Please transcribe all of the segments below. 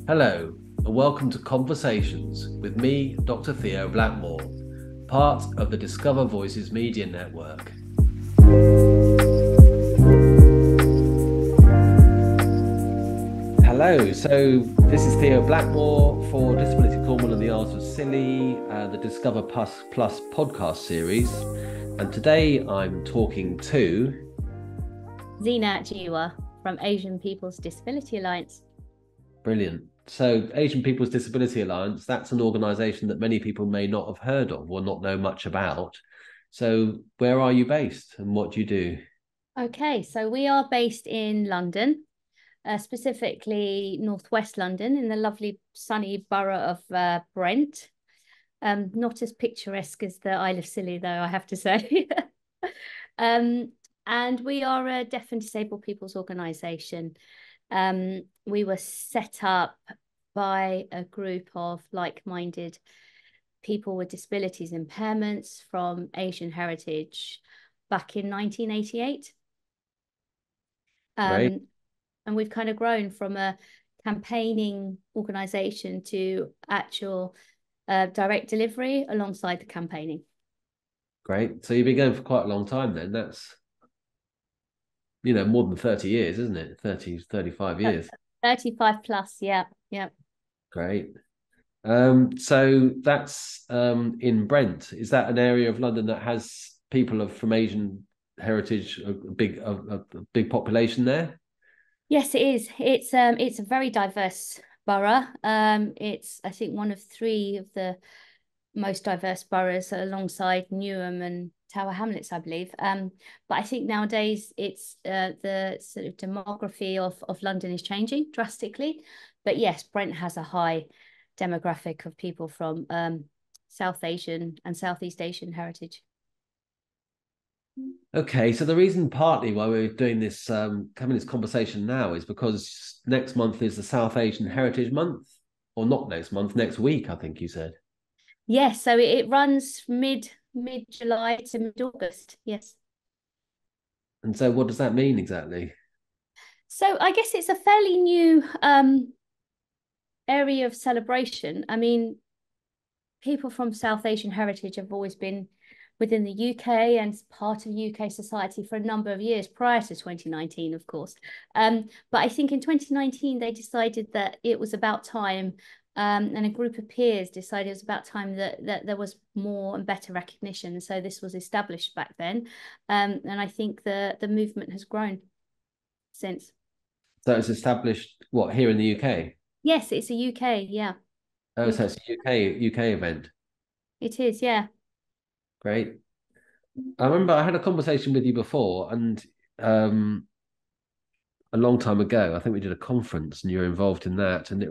Hello, and welcome to Conversations with me, Dr. Theo Blackmore, part of the Discover Voices Media Network. Hello, so this is Theo Blackmore for Disability Common and the Art of Silly, the Discover Plus podcast series. And today I'm talking to Zeenat Jeewa from Asian People's Disability Alliance. Brilliant. So Asian People's Disability Alliance, that's an organisation that many people may not have heard of or not know much about. So where are you based and what do you do? Okay, so we are based in London, specifically northwest London in the lovely sunny borough of Brent. Not as picturesque as the Isle of Scilly, though, I have to say. And we are a deaf and disabled people's organisation. We were set up by a group of like-minded people with disabilities impairments from Asian heritage back in 1988. Right. And we've kind of grown from a campaigning organisation to actual direct delivery alongside the campaigning. Great. So you've been going for quite a long time then. That's, more than 30 years, isn't it? 30, 35 years. 35 plus, yeah. Great. So that's in Brent. Is that an area of London that has people from Asian heritage, a big population there? Yes, it is. It's a very diverse borough. It's, I think, one of three of the most diverse boroughs alongside Newham and Tower Hamlets, I believe. But I think nowadays it's the sort of demography of London is changing drastically. But yes, Brent has a high demographic of people from South Asian and Southeast Asian heritage. Okay, so the reason partly why we're doing this, having this conversation now is because next month is the South Asian Heritage Month, or not next month, next week, I think you said. Yes, so it runs mid-July to mid-August. Yes. And so what does that mean exactly? So I guess it's a fairly new area of celebration. I mean, people from South Asian heritage have always been within the UK and part of UK society for a number of years prior to 2019, of course. But I think in 2019, they decided that it was about time, and a group of peers decided it was about time that there was more and better recognition. So this was established back then. And I think the movement has grown since. So it's established, what, here in the UK? Yes, it's a UK, yeah. Oh, so UK. it's a UK event. It is, yeah. Great. I remember I had a conversation with you before, and um, a long time ago, I think we did a conference and you were involved in that. And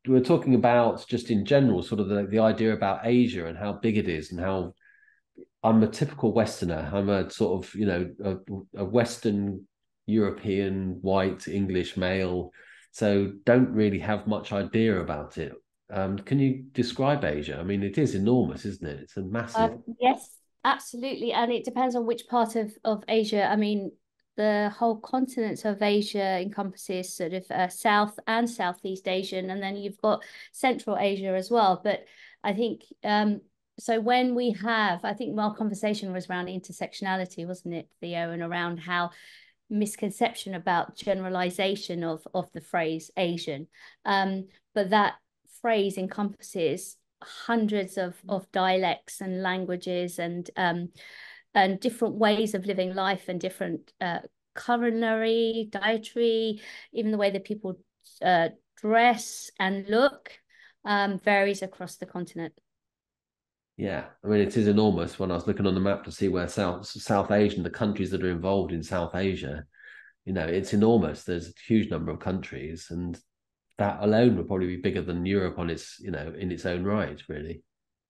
we were talking about just in general, sort of the idea about Asia and how big it is and how I'm a typical Westerner. I'm a sort of, a Western European white English male. So don't really have much idea about it. Can you describe Asia? I mean, it is enormous, isn't it? It's a massive. Yes, absolutely. And it depends on which part of Asia. I mean, the whole continent of Asia encompasses sort of South and Southeast Asian, and then you've got Central Asia as well. But I think so when we have, I think our conversation was around intersectionality, wasn't it, Theo, and around how misconception about generalization of the phrase Asian. But that phrase encompasses hundreds of dialects and languages and different ways of living life and different culinary, dietary, even the way that people dress and look varies across the continent. Yeah, I mean, it is enormous. When I was looking on the map to see where South Asian, the countries that are involved in South Asia, it's enormous. There's a huge number of countries, and that alone would probably be bigger than Europe on its, in its own right, really.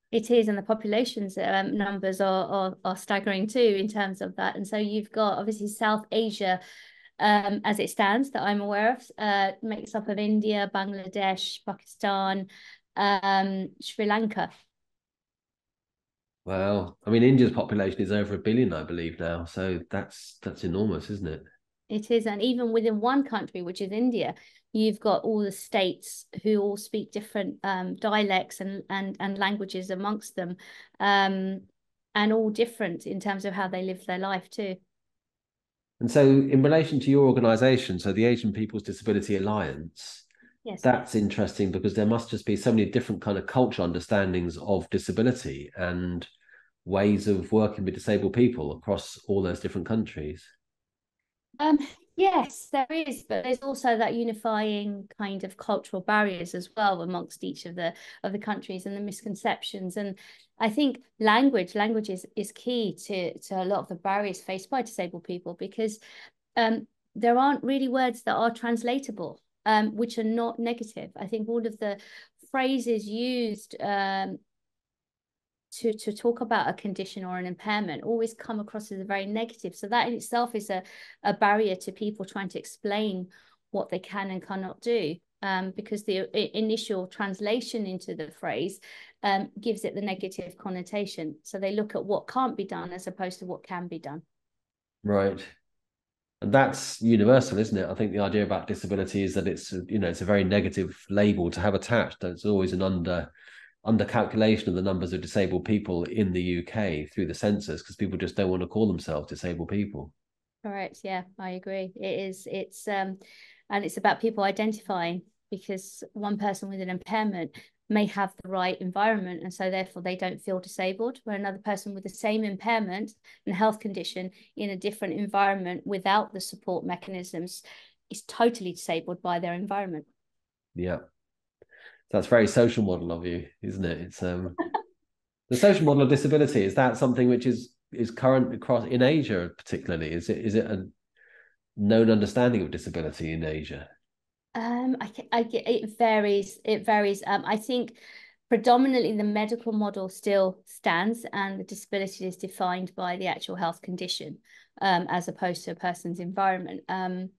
It is, and the population's numbers are staggering too in terms of that. And so you've got obviously South Asia, as it stands, that I'm aware of, makes up of India, Bangladesh, Pakistan, Sri Lanka. Wow. I mean, India's population is over 1 billion, I believe now. So that's enormous, isn't it? It is. And even within one country, which is India, you've got all the states who all speak different dialects and languages amongst them, and all different in terms of how they live their life too. And so, in relation to your organisation, so the Asian People's Disability Alliance, Yes. that's interesting because there must just be so many different kind of cultural understandings of disability and ways of working with disabled people across all those different countries. Um, yes, there is, but there's also that unifying kind of cultural barriers as well amongst each of the countries and the misconceptions. And I think language is key to a lot of the barriers faced by disabled people, because there aren't really words that are translatable, which are not negative. I think all of the phrases used to talk about a condition or an impairment always come across as a very negative. So that in itself is a barrier to people trying to explain what they can and cannot do, because the initial translation into the phrase gives it the negative connotation. So they look at what can't be done as opposed to what can be done. Right. And that's universal, isn't it? I think the idea about disability is that it's, it's a very negative label to have attached. There's always an under calculation of the numbers of disabled people in the UK through the census because people just don't want to call themselves disabled people. Correct. Yeah, I agree. It is. And it's about people identifying, because one person with an impairment may have the right environment and so therefore they don't feel disabled, where another person with the same impairment and health condition in a different environment without the support mechanisms is totally disabled by their environment. Yeah. That's very social model of you, isn't it? It's the social model of disability. Is that something which is current across in Asia particularly? Is it a known understanding of disability in Asia? It varies. It varies. I think predominantly the medical model still stands, and the disability is defined by the actual health condition, as opposed to a person's environment. But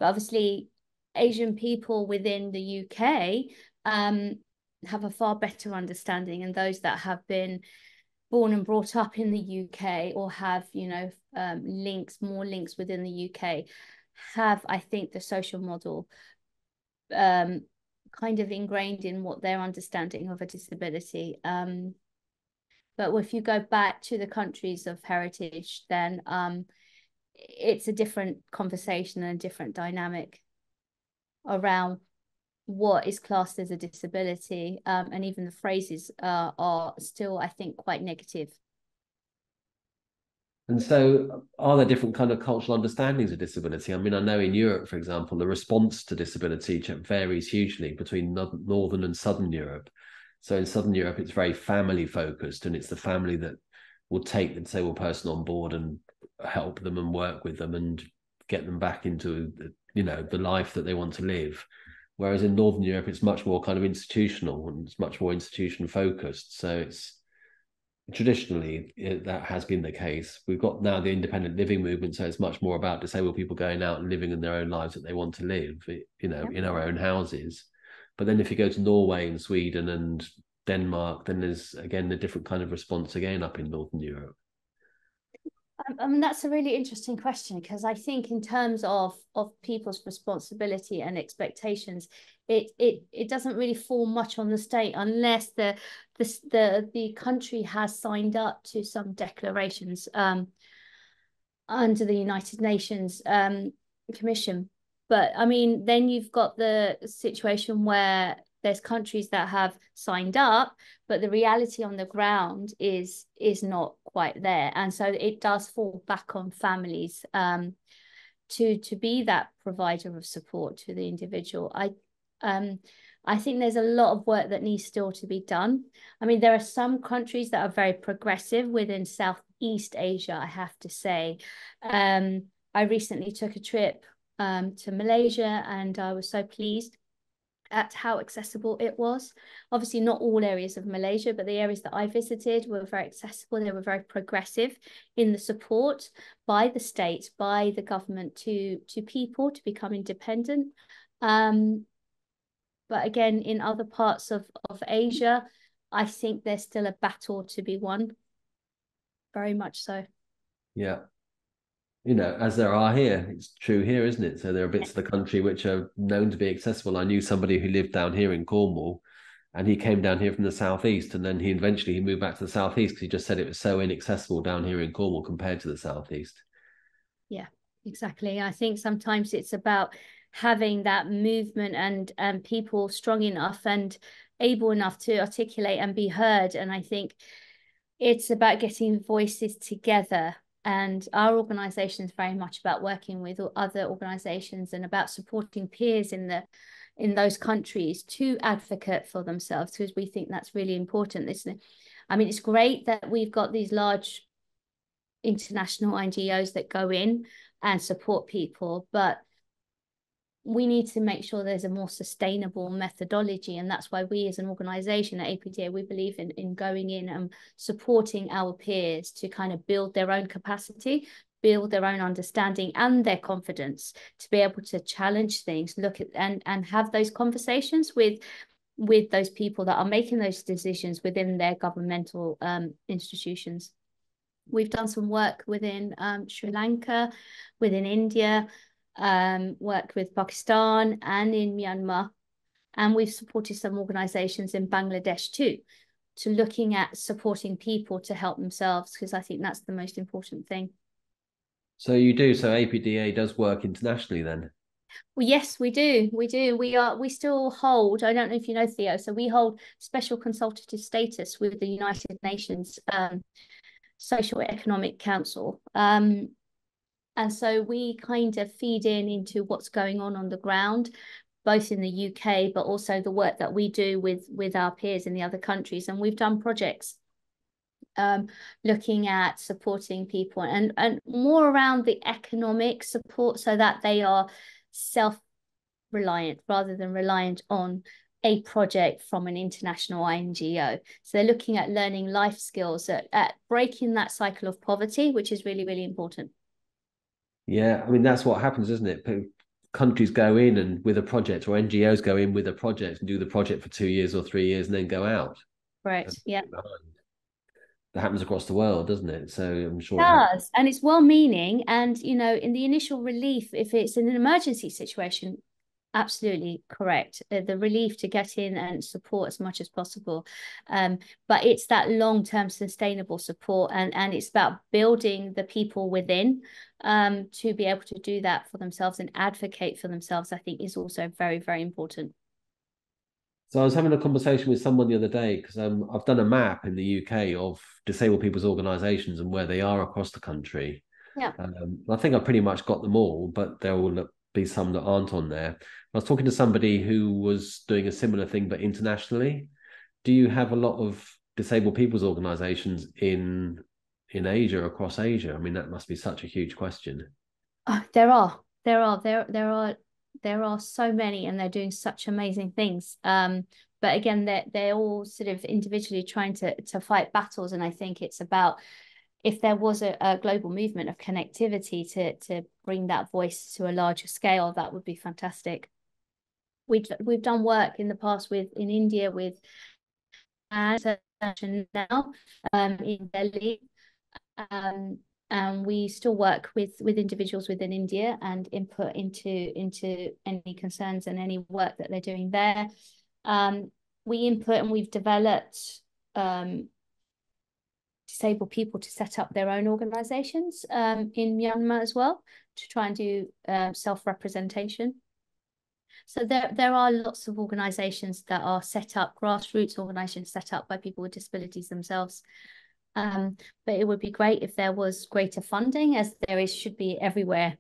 obviously, Asian people within the UK have a far better understanding, and those that have been born and brought up in the UK or have, more links within the UK have, I think, the social model kind of ingrained in what their understanding of a disability. But if you go back to the countries of heritage, then it's a different conversation and a different dynamic around what is classed as a disability. And even the phrases are still, I think, quite negative. And so, are there different kind of cultural understandings of disability? I mean, I know in Europe, for example, the response to disability varies hugely between Northern and Southern Europe. So in Southern Europe, it's very family focused, and it's the family that will take the disabled person on board and help them and work with them and get them back into the life that they want to live. Whereas in Northern Europe, it's much more kind of institutional and it's much more institution focused. So it's traditionally that has been the case. We've got now the independent living movement, so it's much more about disabled people going out and living in their own lives that they want to live, in our own houses. But then if you go to Norway and Sweden and Denmark, then there's again a different kind of response again up in Northern Europe. I mean, that's a really interesting question, because I think in terms of people's responsibility and expectations, it doesn't really fall much on the state unless the country has signed up to some declarations under the United Nations Commission. But I mean, then you've got the situation where there's countries that have signed up, but the reality on the ground is not quite there. And so it does fall back on families to be that provider of support to the individual. I think there's a lot of work that needs still to be done. I mean, there are some countries that are very progressive within Southeast Asia, I have to say. I recently took a trip to Malaysia, and I was so pleased at how accessible it was. Obviously, not all areas of Malaysia, but the areas that I visited were very accessible. They were very progressive in the support by the state, by the government to people to become independent. But again, in other parts of Asia, I think there's still a battle to be won. Very much so. Yeah. as there are here. It's true here, isn't it? So there are bits of the country which are known to be accessible. I knew somebody who lived down here in Cornwall, and he came down here from the southeast, and then he eventually moved back to the southeast because he just said it was so inaccessible down here in Cornwall compared to the southeast. Yeah, exactly. I think sometimes it's about having that movement and people strong enough and able enough to articulate and be heard. And I think it's about getting voices together. And our organisation is very much about working with other organisations and about supporting peers in those countries to advocate for themselves, because we think that's really important. I mean, it's great that we've got these large international NGOs that go in and support people, but we need to make sure there's a more sustainable methodology. And that's why we as an organisation at APDA, we believe in going in and supporting our peers to kind of build their own capacity, build their own understanding and their confidence to be able to challenge things, look at and have those conversations with those people that are making those decisions within their governmental institutions. We've done some work within Sri Lanka, within India, worked with Pakistan and in Myanmar. And we've supported some organizations in Bangladesh too, to looking at supporting people to help themselves, because I think that's the most important thing. So you do. So APDA does work internationally then? Well, yes, we do. We do. We still hold, I don't know if you know, Theo, so we hold special consultative status with the United Nations Social Economic Council. And so we kind of feed into what's going on the ground, both in the UK, but also the work that we do with our peers in the other countries. And we've done projects looking at supporting people and more around the economic support so that they are self-reliant rather than reliant on a project from an international NGO. So they're looking at learning life skills, at breaking that cycle of poverty, which is really, really important. Yeah, I mean that's what happens, isn't it? Countries go in and with a project, or NGOs go in with a project and do the project for 2 years or 3 years and then go out. Right. Yeah. That happens across the world, doesn't it? So I'm It sure it happens. does. And it's well-meaning. And, in the initial relief, if it's in an emergency situation, absolutely correct. The relief to get in and support as much as possible. But it's that long-term sustainable support, and it's about building the people within to be able to do that for themselves and advocate for themselves, I think is also very, very important. So I was having a conversation with someone the other day because I've done a map in the UK of disabled people's organisations and where they are across the country. Yeah. I think I pretty much got them all, but there will be some that aren't on there. I was talking to somebody who was doing a similar thing, but internationally. Do you have a lot of disabled people's organisations in Asia, across Asia? I mean, that must be such a huge question. Oh, there are so many, and they're doing such amazing things. But again, they're all sort of individually trying to fight battles, and I think it's about, if there was a global movement of connectivity to bring that voice to a larger scale, that would be fantastic. We've done work in the past in India with and now in Delhi. And we still work with individuals within India and input into any concerns and any work that they're doing there. We input, and we've developed disabled people to set up their own organisations in Myanmar as well, to try and do self-representation. So there are lots of organisations that are set up, grassroots organisations set up by people with disabilities themselves. But it would be great if there was greater funding, as should be everywhere,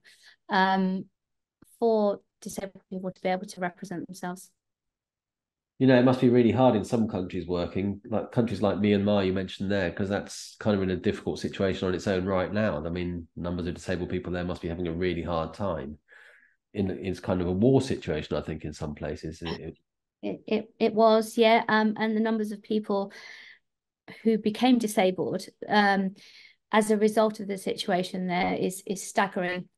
for disabled people to be able to represent themselves. It must be really hard in some countries working, like countries like Myanmar you mentioned there, because that's kind of in a difficult situation on its own right now. I mean, numbers of disabled people there must be having a really hard time. It's kind of a war situation, I think, in some places. It was, yeah. And the numbers of people who became disabled as a result of the situation there is staggering.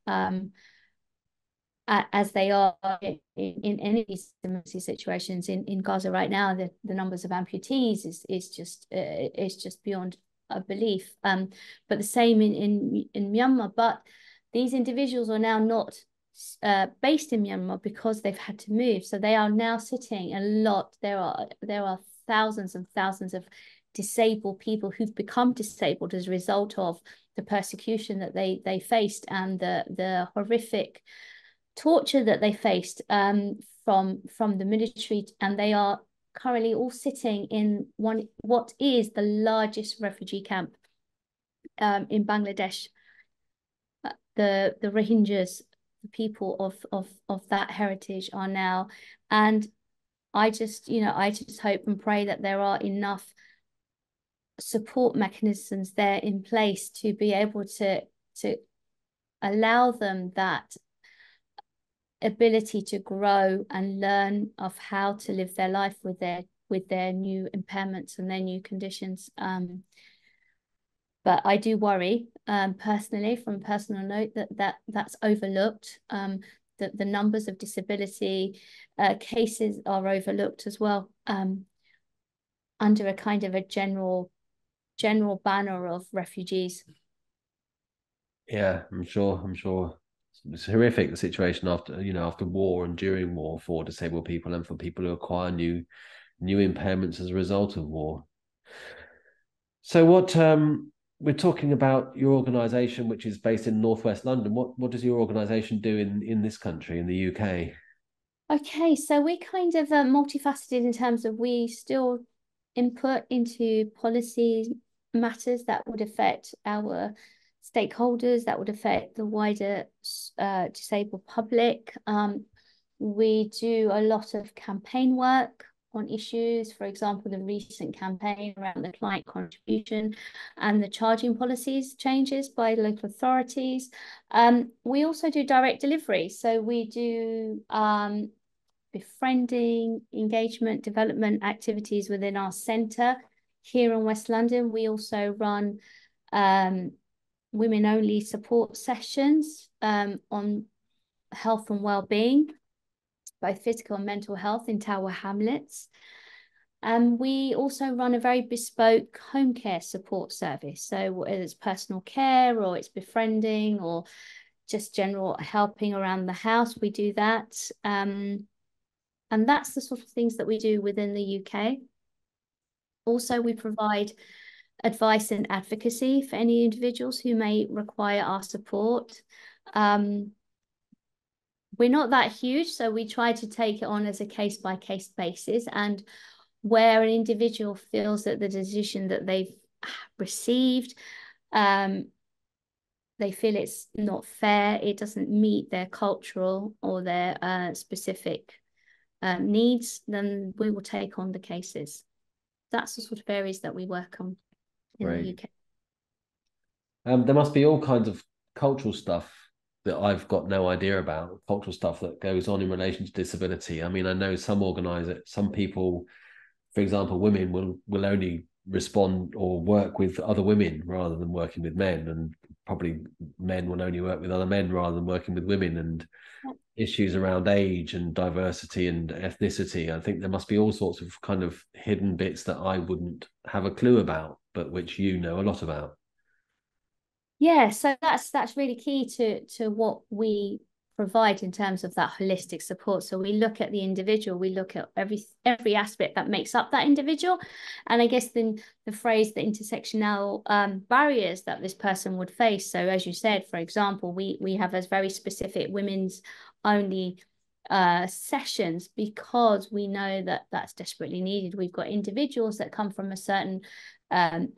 As they are in any emergency situations in Gaza right now, the numbers of amputees is just beyond a belief. But the same in Myanmar. But these individuals are now not based in Myanmar because they've had to move. So they are now sitting a lot. There are thousands and thousands of disabled people who've become disabled as a result of the persecution that they faced and the horrific torture that they faced from the military, and they are currently all sitting in what is the largest refugee camp in Bangladesh. The Rohingyas, the people of that heritage are now, and I just hope and pray that there are enough support mechanisms there in place to be able to allow them that ability to grow and learn of how to live their life with their new impairments and their new conditions. But I do worry, personally, from a personal note, that's overlooked. The numbers of disability cases are overlooked as well, under a kind of a general banner of refugees. Yeah, I'm sure. It's horrific, the situation after war and during war for disabled people and for people who acquire new impairments as a result of war. So what we're talking about your organisation, which is based in Northwest London. What does your organisation do in this country, in the UK? Okay, so we're kind of multifaceted in terms of we still input into policy matters that would affect our stakeholders, that would affect the wider disabled public. We do a lot of campaign work on issues, for example, the recent campaign around the client contribution and the charging policies changes by local authorities. We also do direct delivery. So we do befriending, engagement, development activities within our centre here in West London. We also run women-only support sessions on health and well-being, both physical and mental health in Tower Hamlets. And we also run a very bespoke home care support service. So whether it's personal care or it's befriending or just general helping around the house, we do that. And that's the sort of things that we do within the UK. Also, we provide advice and advocacy for any individuals who may require our support. We're not that huge, so we try to take it on as a case-by-case basis. And where an individual feels that the decision that they've received, they feel it's not fair, it doesn't meet their cultural or their specific needs, then we will take on the cases. That's the sort of areas that we work on in the UK. There must be all kinds of cultural stuff that I've got no idea about, cultural stuff that goes on in relation to disability. I mean, I know some people, for example, women will only respond or work with other women rather than working with men, and probably men will only work with other men rather than working with women, and issues around age and diversity and ethnicity. I think there must be all sorts of kind of hidden bits that I wouldn't have a clue about, but which you know a lot about. Yeah, so that's really key to what we provide in terms of that holistic support. So we look at the individual, we look at every aspect that makes up that individual. And I guess then the phrase, the intersectional barriers that this person would face. So as you said, for example, we have a very specific women's only sessions because we know that that's desperately needed. We've got individuals that come from a certain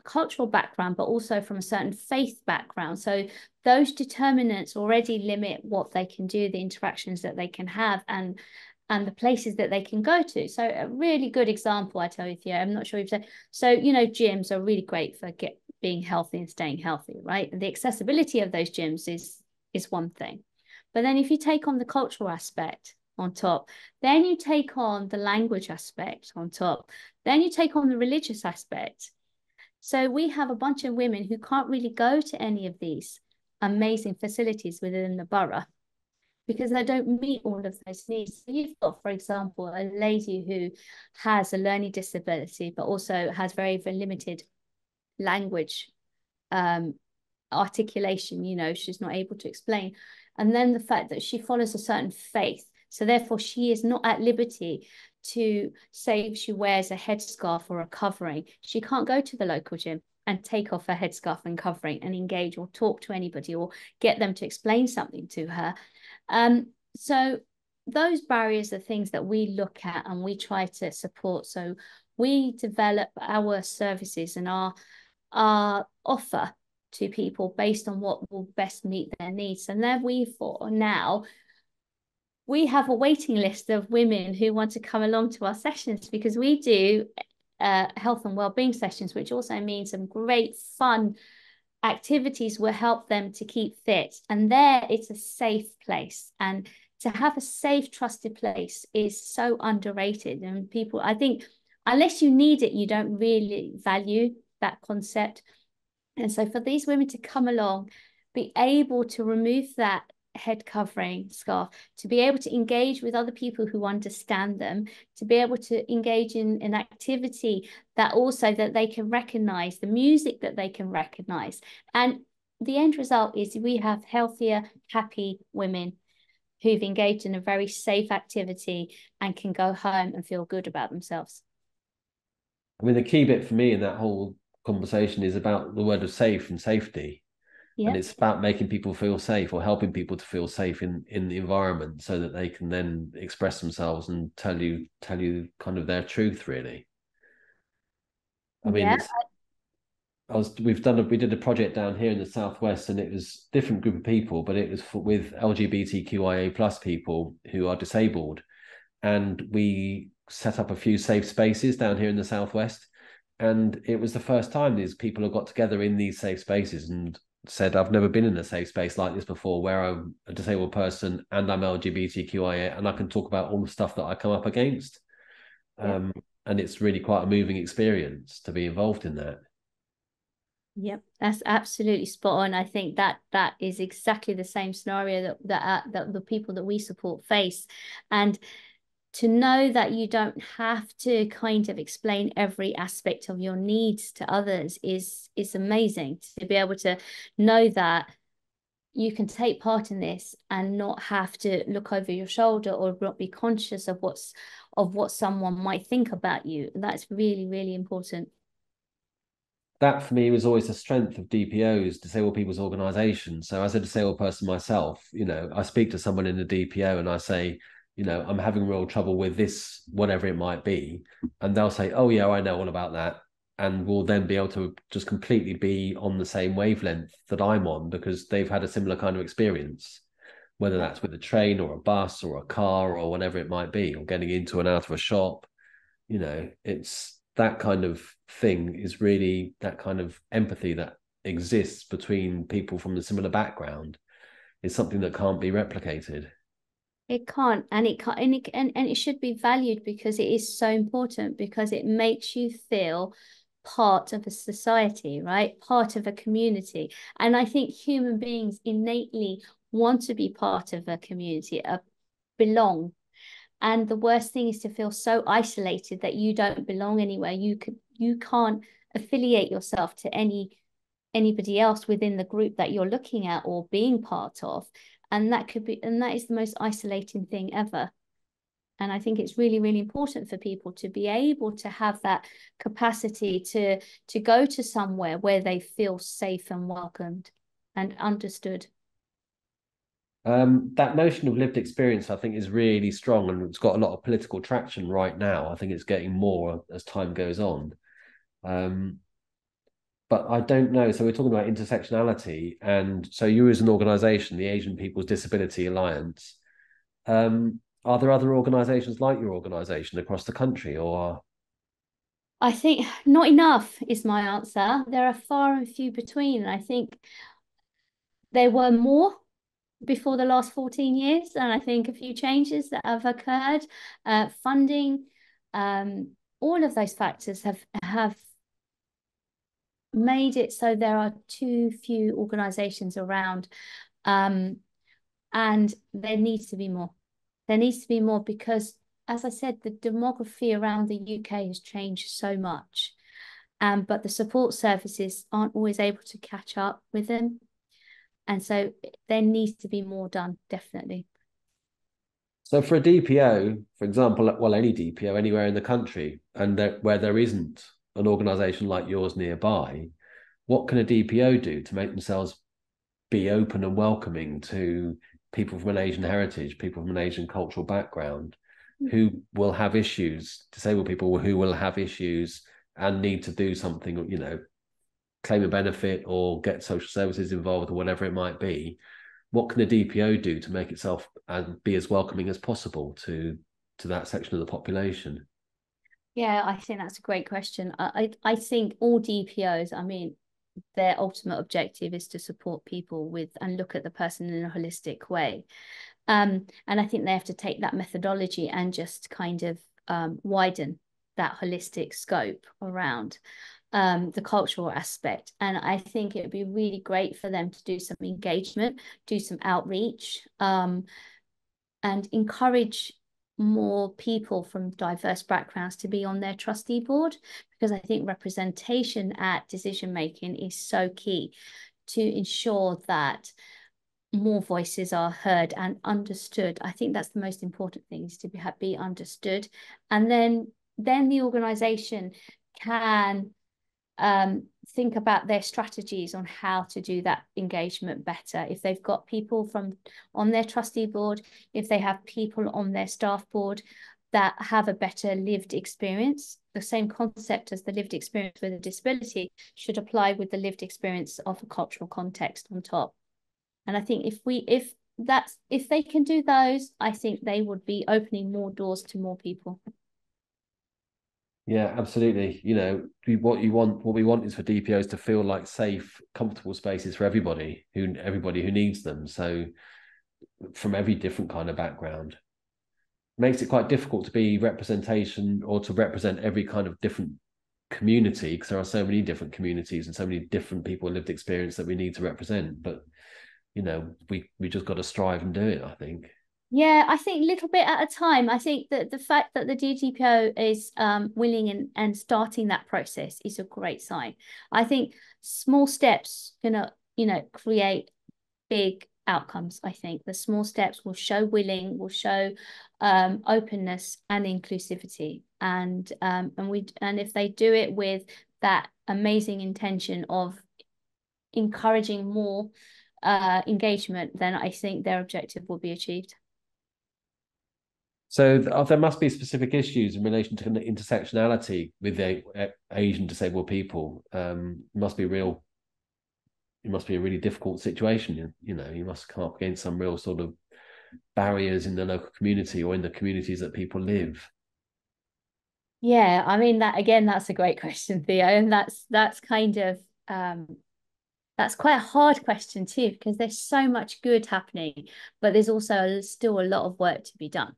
cultural background, but also from a certain faith background. So those determinants already limit what they can do, the interactions that they can have, and the places that they can go to. So a really good example, I tell you, Theo, I'm not sure you've said. So, gyms are really great for being healthy and staying healthy, right? And the accessibility of those gyms is one thing. But then if you take on the cultural aspect on top, then you take on the language aspect on top, then you take on the religious aspect. So we have a bunch of women who can't really go to any of these amazing facilities within the borough because they don't meet all of those needs. So you've got, for example, a lady who has a learning disability, but also has very, very limited language articulation, you know, she's not able to explain. And then the fact that she follows a certain faith. So therefore she is not at liberty to say if she wears a headscarf or a covering. She can't go to the local gym and take off her headscarf and covering and engage or talk to anybody or get them to explain something to her. So those barriers are things that we look at and we try to support. So we develop our services and our offer to people based on what will best meet their needs. And then we have a waiting list of women who want to come along to our sessions, because we do health and well-being sessions, which also means some great fun activities will help them to keep fit. And there it's a safe place. And to have a safe, trusted place is so underrated. And people, I think, unless you need it, you don't really value that concept. And so for these women to come along, be able to remove that head covering scarf, to be able to engage with other people who understand them, to be able to engage in an activity that also that they can recognize, the music that they can recognize. And the end result is we have healthier, happy women who've engaged in a very safe activity and can go home and feel good about themselves. I mean, the key bit for me in that whole conversation is about the word of safe and safety. And Yeah. it's about making people feel safe or helping people to feel safe in the environment so that they can then express themselves and tell you kind of their truth, really. I mean, Yeah. it's we did a project down here in the southwest, and it was a different group of people, but it was with LGBTQIA plus people who are disabled, and we set up a few safe spaces down here in the southwest, and it was the first time these people have got together in these safe spaces and said, I've never been in a safe space like this before, where I'm a disabled person and I'm LGBTQIA, and I can talk about all the stuff that I come up against. Yeah. And it's really quite a moving experience to be involved in that. Yep, that's absolutely spot on. I think that is exactly the same scenario that the people that we support face. And to know that you don't have to kind of explain every aspect of your needs to others is amazing. To be able to know that you can take part in this and not have to look over your shoulder or not be conscious of what someone might think about you. That's really, really important. That for me was always the strength of DPOs, disabled people's organisations. So as a disabled person myself, I speak to someone in the DPO and I say, I'm having real trouble with this, whatever it might be. And they'll say, oh yeah, I know all about that. And we'll then be able to just completely be on the same wavelength that I'm on because they've had a similar kind of experience, whether that's with a train or a bus or a car or whatever it might be, or getting into and out of a shop. It's that kind of thing is really that kind of empathy that exists between people from a similar background is something that can't be replicated. It can't, and it can't, and it should be valued because it is so important, because it makes you feel part of a society, right? Part of a community. And I think human beings innately want to be part of a community, belong. And the worst thing is to feel so isolated that you don't belong anywhere. You can't affiliate yourself to anybody else within the group that you're looking at or being part of. And that is the most isolating thing ever. And I think it's really, really important for people to be able to have that capacity to go to somewhere where they feel safe and welcomed and understood. That notion of lived experience, I think, is really strong and it's got a lot of political traction right now. I think it's getting more as time goes on. Um, but I don't know. So we're talking about intersectionality, and so you as an organisation, the Asian People's Disability Alliance, are there other organisations like your organisation across the country, or? I think not enough is my answer. There are far and few between. I think there were more before the last 14 years, and I think a few changes that have occurred, funding, all of those factors have made it so there are too few organisations around, and there needs to be more. There needs to be more because, as I said, the demography around the UK has changed so much. But the support services aren't always able to catch up with them. And so there needs to be more done, definitely. So for a DPO, for example, well, any DPO anywhere in the country, and where there isn't an organisation like yours nearby, what can a DPO do to make themselves be open and welcoming to people from an Asian heritage, people from an Asian cultural background, who will have issues, disabled people who will have issues and need to do something, claim a benefit or get social services involved or whatever it might be. What can the DPO do to make itself and be as welcoming as possible to that section of the population? Yeah, I think that's a great question. I think all DPOs, I mean, their ultimate objective is to support people with and look at the person in a holistic way. And I think they have to take that methodology and just kind of widen that holistic scope around the cultural aspect. And I think it would be really great for them to do some engagement, do some outreach, and encourage more people from diverse backgrounds to be on their trustee board, because I think representation at decision making is so key to ensure that more voices are heard and understood. I think that's the most important thing, is to be understood. And then the organization can think about their strategies on how to do that engagement better. If they've got people from on their trustee board, if they have people on their staff board that have a better lived experience, the same concept as the lived experience with a disability should apply with the lived experience of a cultural context on top. And I think if they can do those, I think they would be opening more doors to more people. Yeah, absolutely. What we want is for DPOs to feel like safe, comfortable spaces for everybody who needs them. So from every different kind of background. Makes it quite difficult to be representation or to represent every kind of different community, because there are so many different communities and so many different people with lived experience that we need to represent. But we just got to strive and do it, I think. Yeah, I think little bit at a time. I think that the fact that the DTPO is willing and starting that process is a great sign. I think small steps gonna, create big outcomes. I think the small steps will show will show openness and inclusivity. And if they do it with that amazing intention of encouraging more engagement, then I think their objective will be achieved. So there must be specific issues in relation to intersectionality with the Asian disabled people. It must be a really difficult situation. You must come up against some real sort of barriers in the local community or in the communities that people live. Yeah, I mean, that again, that's a great question, Theo, and that's kind of that's quite a hard question too, because there's so much good happening, but there's also still a lot of work to be done.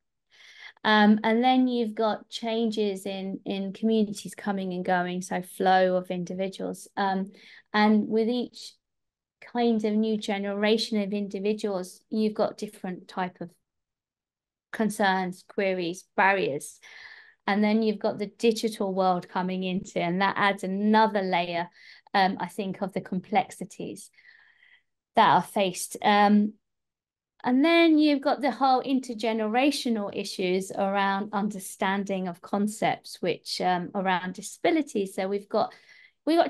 And then you've got changes in communities coming and going, so flow of individuals. And with each kind of new generation of individuals, you've got different type of concerns, queries, barriers. And then you've got the digital world coming into, and that adds another layer, I think, of the complexities that are faced. And then you've got the whole intergenerational issues around understanding of concepts, which around disability. So we've got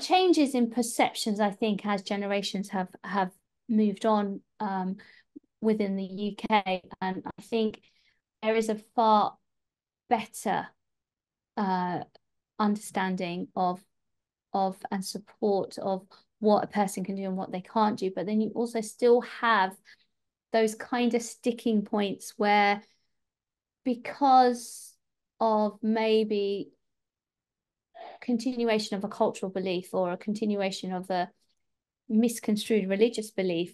changes in perceptions, I think, as generations have moved on within the UK. And I think there is a far better understanding of and support of what a person can do and what they can't do. But then you also still have those kind of sticking points where, because of maybe continuation of a cultural belief or a continuation of a misconstrued religious belief,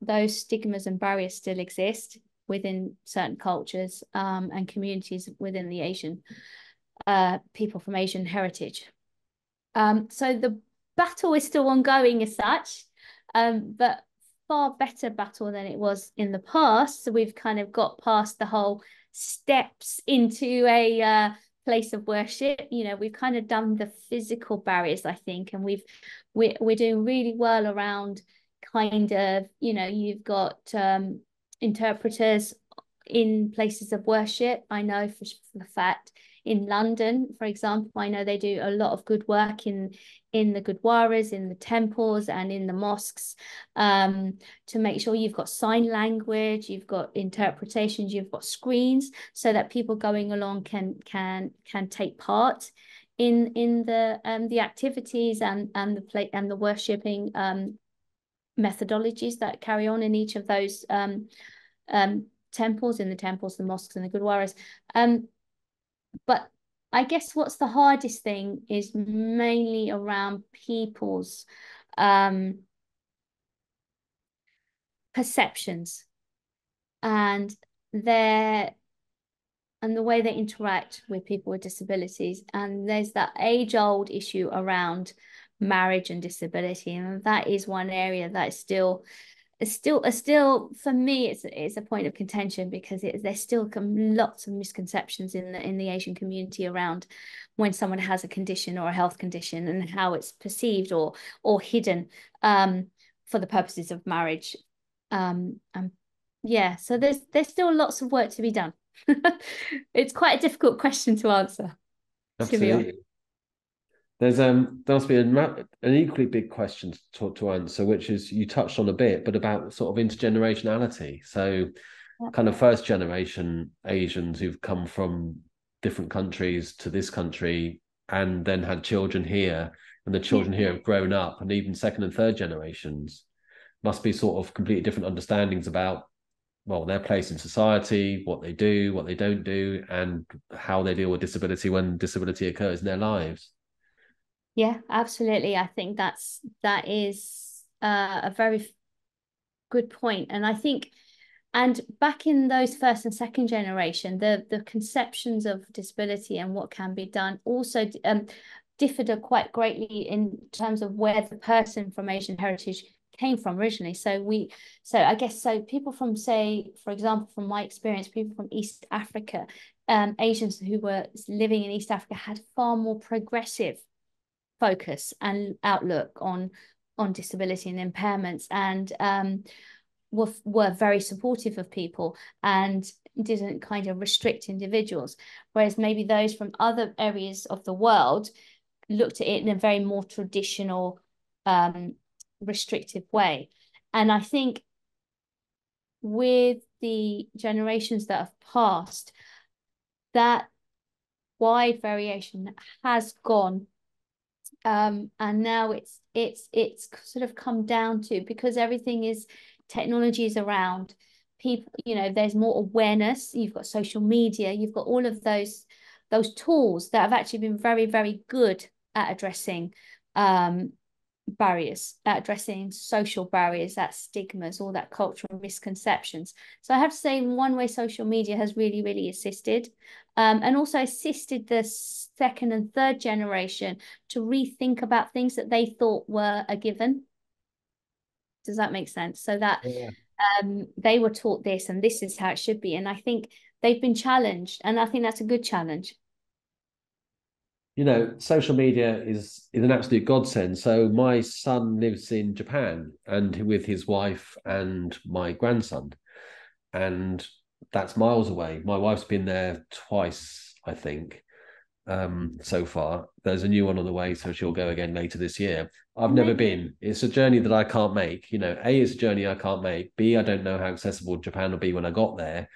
those stigmas and barriers still exist within certain cultures and communities within the Asian people from Asian heritage. So the battle is still ongoing as such, but far better battle than it was in the past. So we've kind of got past the whole steps into a place of worship. You know, we've kind of done the physical barriers, I think, and we're doing really well around kind of, you know, you've got interpreters in places of worship. I know for the fact in London, for example, I know they do a lot of good work in the Gurdwaras, in the temples and in the mosques, to make sure you've got sign language, you've got interpretations, you've got screens, so that people going along can take part in the activities and the worshipping methodologies that carry on in each of those temples, the mosques, and the Gurdwaras. But I guess what's the hardest thing is mainly around people's perceptions and their and the way they interact with people with disabilities. And there's that age-old issue around marriage and disability, and that is one area that is still for me it's a point of contention, because there's still lots of misconceptions in the Asian community around when someone has a condition or a health condition and how it's perceived or hidden for the purposes of marriage. And yeah, so there's still lots of work to be done. It's quite a difficult question to answer, to be honest. Absolutely. There must be an equally big question to answer, which is, you touched on a bit, but about sort of intergenerationality. So kind of first generation Asians who've come from different countries to this country and then had children here, and the children here have grown up, and even second and third generations must be sort of completely different understandings about, well, their place in society, what they do, what they don't do, and how they deal with disability when disability occurs in their lives. Yeah, absolutely. I think that is a very good point. And I think, and back in those first and second generation, the conceptions of disability and what can be done also differed quite greatly in terms of where the person from Asian heritage came from originally. So I guess, so people from, say, for example, from my experience, people from East Africa, Asians who were living in East Africa had far more progressive focus and outlook on disability and impairments, and were very supportive of people and didn't kind of restrict individuals, whereas maybe those from other areas of the world looked at it in a very more traditional restrictive way. And I think with the generations that have passed, that wide variation has gone. And now it's sort of come down to, because everything is, technology is around people, you know, there's more awareness, you've got social media, you've got all of those tools that have actually been very, very good at addressing barriers, at addressing social barriers, that stigmas, all that cultural misconceptions. So I have to say, in one way, social media has really, really assisted, and also assisted the second and third generation to rethink about things that they thought were a given. Does that make sense? So that they were taught this and this is how it should be. And I think they've been challenged, and I think that's a good challenge. You know, social media is an absolute godsend. So my son lives in Japan, and with his wife and my grandson, and that's miles away. My wife's been there twice, I think, so far. There's a new one on the way, so she'll go again later this year. I've never been. It's a journey that I can't make. You know, A, it's a journey I can't make. B, I don't know how accessible Japan will be when I got there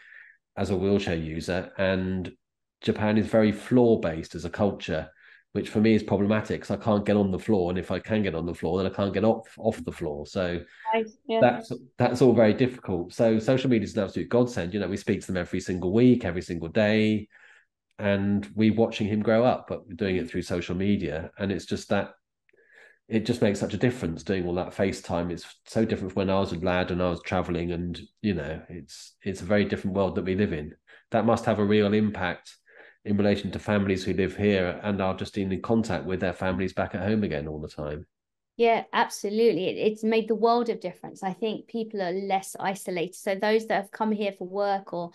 as a wheelchair user. And Japan is very floor-based as a culture, which for me is problematic because I can't get on the floor. And if I can get on the floor, then I can't get off the floor. So Yeah. that's all very difficult. So social media is an absolute godsend. You know, we speak to them every single week, every single day, and we're watching him grow up, but we're doing it through social media. And it's just that it just makes such a difference doing all that FaceTime. It's so different from when I was a lad and I was traveling, and you know, it's a very different world that we live in. That must have a real impact in relation to families who live here and are just in contact with their families back at home again all the time. Yeah, absolutely. It's made the world of difference. I think people are less isolated. So those that have come here for work or,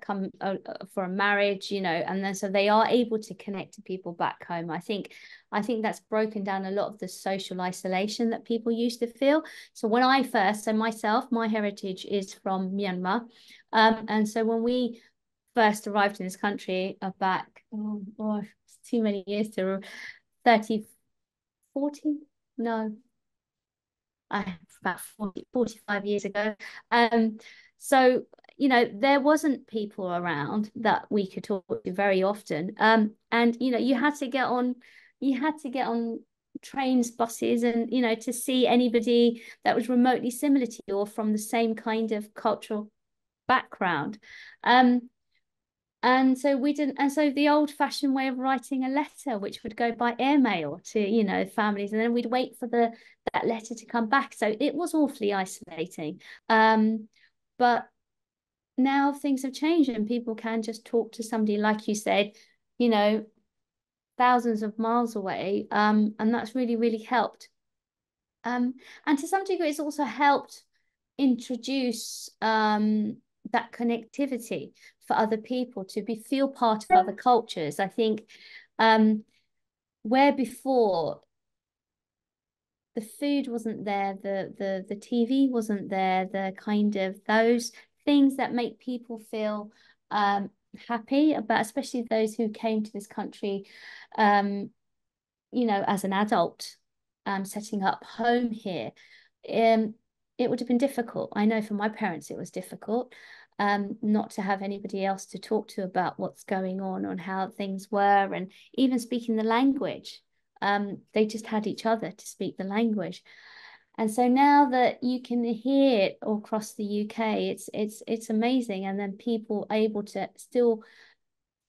come for a marriage, and then so they are able to connect to people back home. I think that's broken down a lot of the social isolation that people used to feel. So when I first, so myself, my heritage is from Myanmar. And so when we first arrived in this country back, it's too many years to 30, 40, no, about 40, 45 years ago. So, there wasn't people around that we could talk to very often. And, you had to get on trains, buses, and, to see anybody that was remotely similar to you or from the same kind of cultural background. Um, and so we didn't, and so the old fashioned way of writing a letter, which would go by airmail to, families, and then we'd wait for that letter to come back. So it was awfully isolating. But now things have changed and people can just talk to somebody, like you said, you know, thousands of miles away. And that's really, really helped. And to some degree, it's also helped introduce that connectivity for other people to feel part of other cultures. I think where before the food wasn't there, the TV wasn't there, the kind of those things that make people feel happy about, especially those who came to this country, um, as an adult, setting up home here. Um, it would have been difficult. I know for my parents it was difficult, not to have anybody else to talk to about what's going on and how things were, and even speaking the language. They just had each other to speak the language. And so now that you can hear it all across the UK, it's amazing. And then people are able to still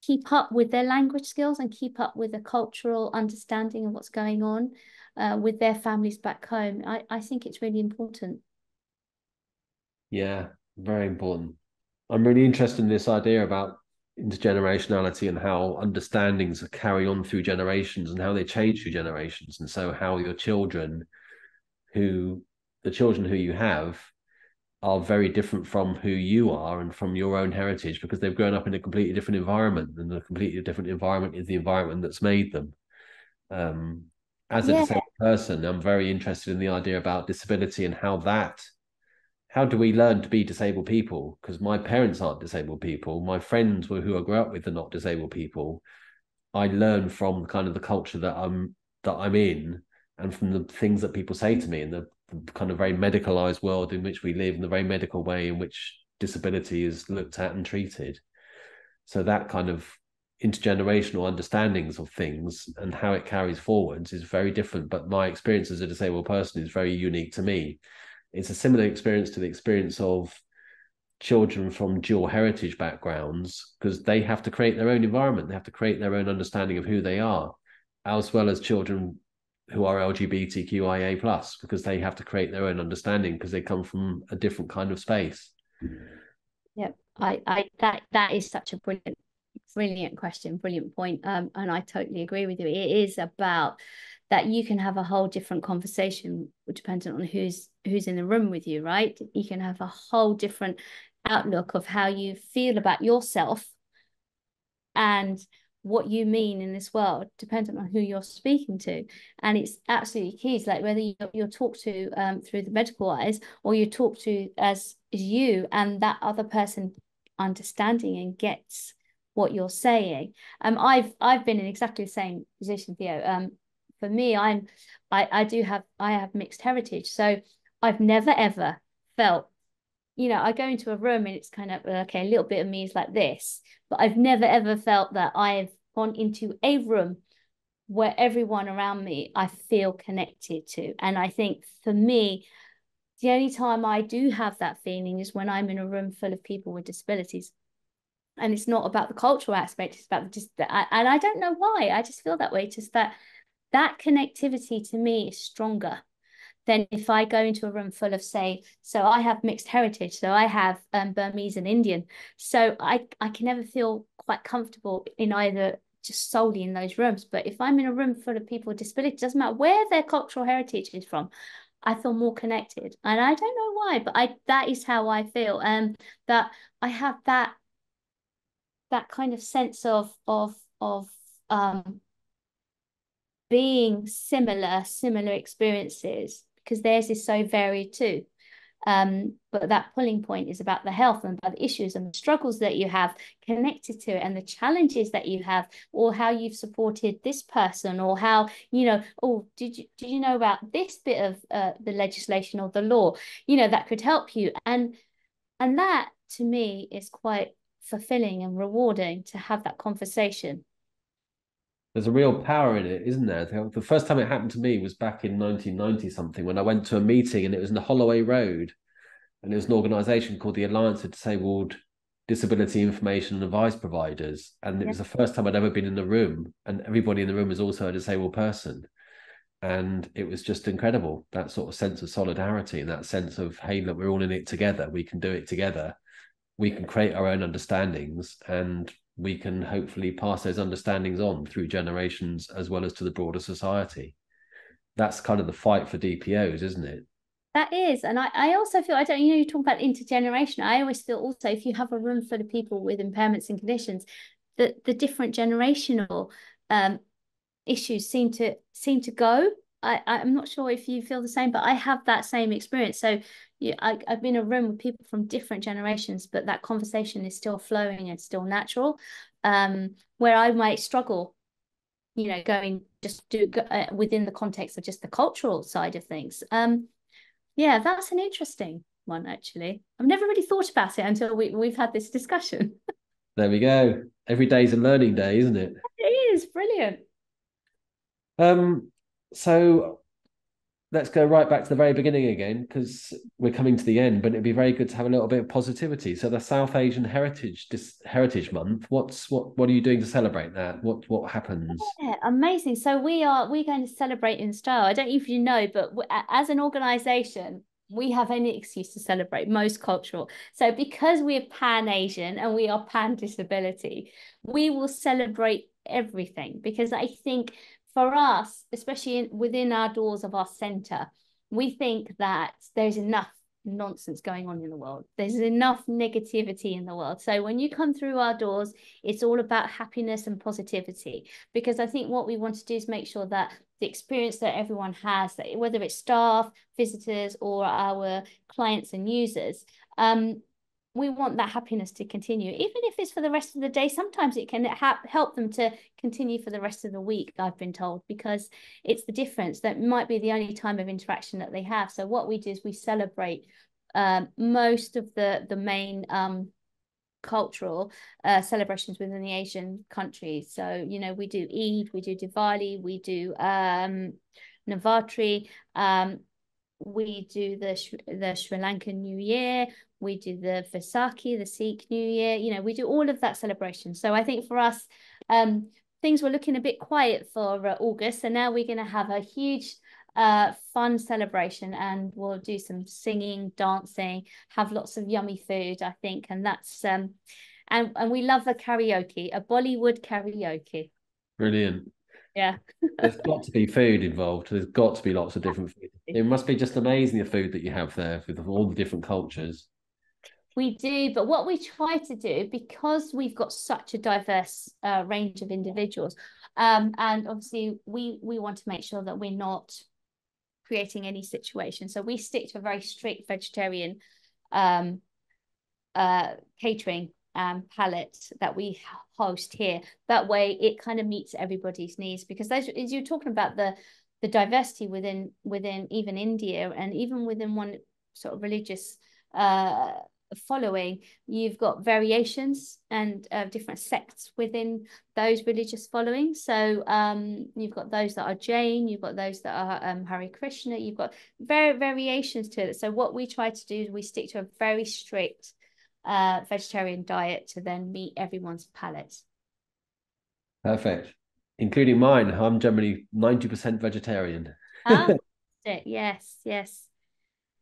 keep up with their language skills and keep up with the cultural understanding of what's going on with their families back home. I think it's really important. Yeah, very important. I'm really interested in this idea about intergenerationality and how understandings carry on through generations and how they change through generations. And so how your children who the children who you have are very different from who you are and from your own heritage because they've grown up in a completely different environment, and a completely different environment is the environment that's made them. Um, as a Yeah, disabled person, I'm very interested in the idea about disability and how do we learn to be disabled people? Because my parents aren't disabled people. My friends who I grew up with are not disabled people. I learn from kind of the culture that I'm in, and from the things that people say to me, and the kind of very medicalized world in which we live, and the very medical way in which disability is looked at and treated. So that kind of intergenerational understandings of things and how it carries forwards is very different. But my experience as a disabled person is very unique to me. It's a similar experience to the experience of children from dual heritage backgrounds, because they have to create their own environment. They have to create their own understanding of who they are, as well as children who are LGBTQIA plus, because they have to create their own understanding because they come from a different kind of space. yeah. That is such a brilliant question, brilliant point. And I totally agree with you. It is about that you can have a whole different conversation depending on who's in the room with you, right? You can have a whole different outlook of how you feel about yourself and what you mean in this world, dependent on who you're speaking to. And it's absolutely key. It's like whether you're talked to through the medical eyes, or you talk to as you, and that other person understanding and gets what you're saying. I've been in exactly the same position, Theo. For me, I have mixed heritage, so I've never ever felt, I go into a room and it's kind of, okay, a little bit of me is like this, but I've never ever felt that I've gone into a room where everyone around me I feel connected to. And I think for me, the only time I do have that feeling is when I'm in a room full of people with disabilities. And it's not about the cultural aspect, it's about just that. And I don't know why, I just feel that way. Just that connectivity to me is stronger than if I go into a room full of, say, so I have mixed heritage, so I have Burmese and Indian. So I can never feel quite comfortable in either just solely in those rooms. But if I'm in a room full of people with disability, it doesn't matter where their cultural heritage is from, I feel more connected. And I don't know why, but that is how I feel. That I have that kind of sense of being similar experiences, because theirs is so varied too. But that pulling point is about the health and about the issues and the struggles that you have connected to it, and the challenges that you have, or how you've supported this person, or how, oh, did you know about this bit of the legislation or the law, that could help you. And that to me is quite fulfilling and rewarding, to have that conversation. There's a real power in it, isn't there? The first time it happened to me was back in 1990 something, when I went to a meeting, and it was in the Holloway Road, and it was an organisation called the Alliance of Disabled Disability Information and Advice Providers, and it Yeah. was the first time I'd ever been in the room, and everybody in the room was also a disabled person, and it was just incredible, that sort of sense of solidarity and that sense of, hey, look, we're all in it together, we can do it together, we can create our own understandings, and we can hopefully pass those understandings on through generations as well as to the broader society. That's kind of the fight for DPOs, isn't it? That is, and I also feel, I don't, you talk about intergeneration. I always feel also, if you have a room full of people with impairments and conditions, that the different generational issues seem to go. I'm not sure if you feel the same, but I have that same experience. So yeah, I've been in a room with people from different generations, but that conversation is still flowing and still natural. Where I might struggle, going just within the context of just the cultural side of things. Yeah, that's an interesting one, actually. I've never really thought about it until we've had this discussion. There we go. Every day's a learning day, isn't it? It is brilliant. Um, so let's go right back to the very beginning again, because we're coming to the end, but it'd be very good to have a little bit of positivity. So the South Asian Heritage Month, what are you doing to celebrate that? What happens? Yeah, amazing. So we're going to celebrate in style. I don't know if you know, but as an organization, we have any excuse to celebrate, most cultural. So because we're pan-Asian and we are pan-disability, we will celebrate everything, because I think for us, especially within our doors of our center, we think that there's enough nonsense going on in the world. There's enough negativity in the world. So when you come through our doors, it's all about happiness and positivity, because I think what we want to do is make sure that the experience that everyone has, that whether it's staff, visitors, or our clients and users, we want that happiness to continue, even if it's for the rest of the day. Sometimes it can help them to continue for the rest of the week, I've been told, because it's the difference that might be the only time of interaction that they have. So what we do is we celebrate most of the main cultural celebrations within the Asian countries. So, we do Eid, we do Diwali, we do Navratri, we do the Sri Lankan New Year, we do the Vaisakhi, the Sikh New Year. We do all of that celebration. So I think for us, things were looking a bit quiet for August, and now we're going to have a huge fun celebration, and we'll do some singing, dancing, have lots of yummy food, I think. And that's and we love a karaoke, a Bollywood karaoke. Brilliant. Yeah. There's got to be food involved. There's got to be lots of different food. It must be just amazing, the food that you have there with all the different cultures. We do, but what we try to do, because we've got such a diverse range of individuals, and obviously we want to make sure that we're not creating any situation. So we stick to a very strict vegetarian catering palette that we host here. That way it kind of meets everybody's needs, because as you're talking about the diversity within even India, and even within one sort of religious following, you've got variations and different sects within those religious followings. So you've got those that are Jain, you've got those that are Hare Krishna, you've got variations to it. So what we try to do is we stick to a very strict vegetarian diet to then meet everyone's palate. Perfect. Including mine. I'm generally 90% vegetarian. Ah, yes, yes.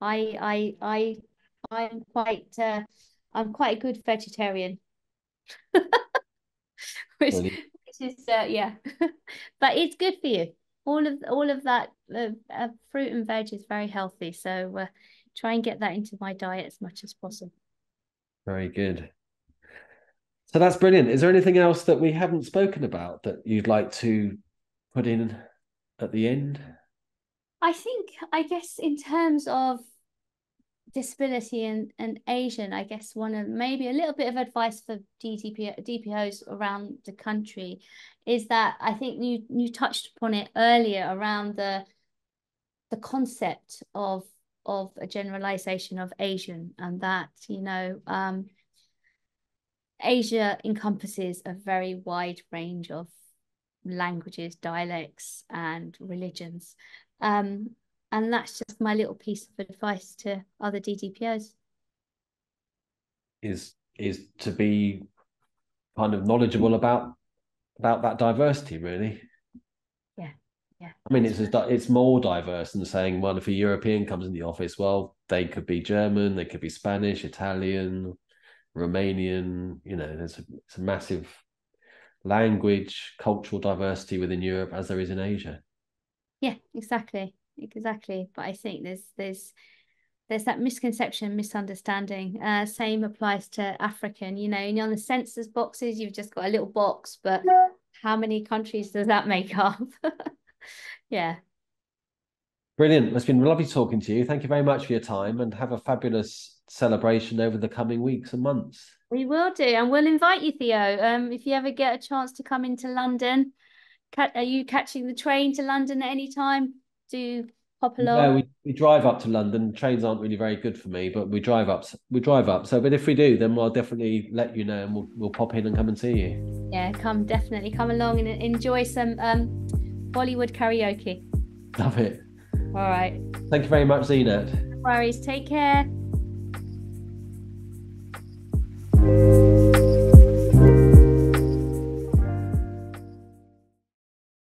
I I I I'm quite a good vegetarian, which Brilliant. This is yeah, but it's good for you. All of that fruit and veg is very healthy. So try and get that into my diet as much as possible. Very good. So that's brilliant. Is there anything else that we haven't spoken about that you'd like to put in at the end? I guess in terms of disability and Asian, I guess one of maybe a little bit of advice for DPOs around the country is that I think you touched upon it earlier around the concept of a generalization of Asian, and that, Asia encompasses a very wide range of languages, dialects, and religions. And that's just my little piece of advice to other DDPOs. Is to be kind of knowledgeable about that diversity, really. Yeah, yeah. I mean, it's more diverse than saying, well, if a European comes in the office, well, they could be German, they could be Spanish, Italian, Romanian. It's a massive language, cultural diversity within Europe as there is in Asia. Yeah, exactly. But I think there's that misconception, misunderstanding. Same applies to African. On the census boxes, you've just got a little box, but how many countries does that make up? Yeah. Brilliant. It's been lovely talking to you. Thank you very much for your time, and have a fabulous celebration over the coming weeks and months. We will do, and we'll invite you, Theo. If you ever get a chance to come into London, are you catching the train to London at any time? Do pop No, along. we drive up to London. Trains aren't really very good for me, but we drive up. We drive up. So, but if we do, then I'll definitely let you know, and we'll pop in and come and see you. Yeah, definitely come along and enjoy some Bollywood karaoke. Love it. All right. Thank you very much, Zeenat. No worries. Take care.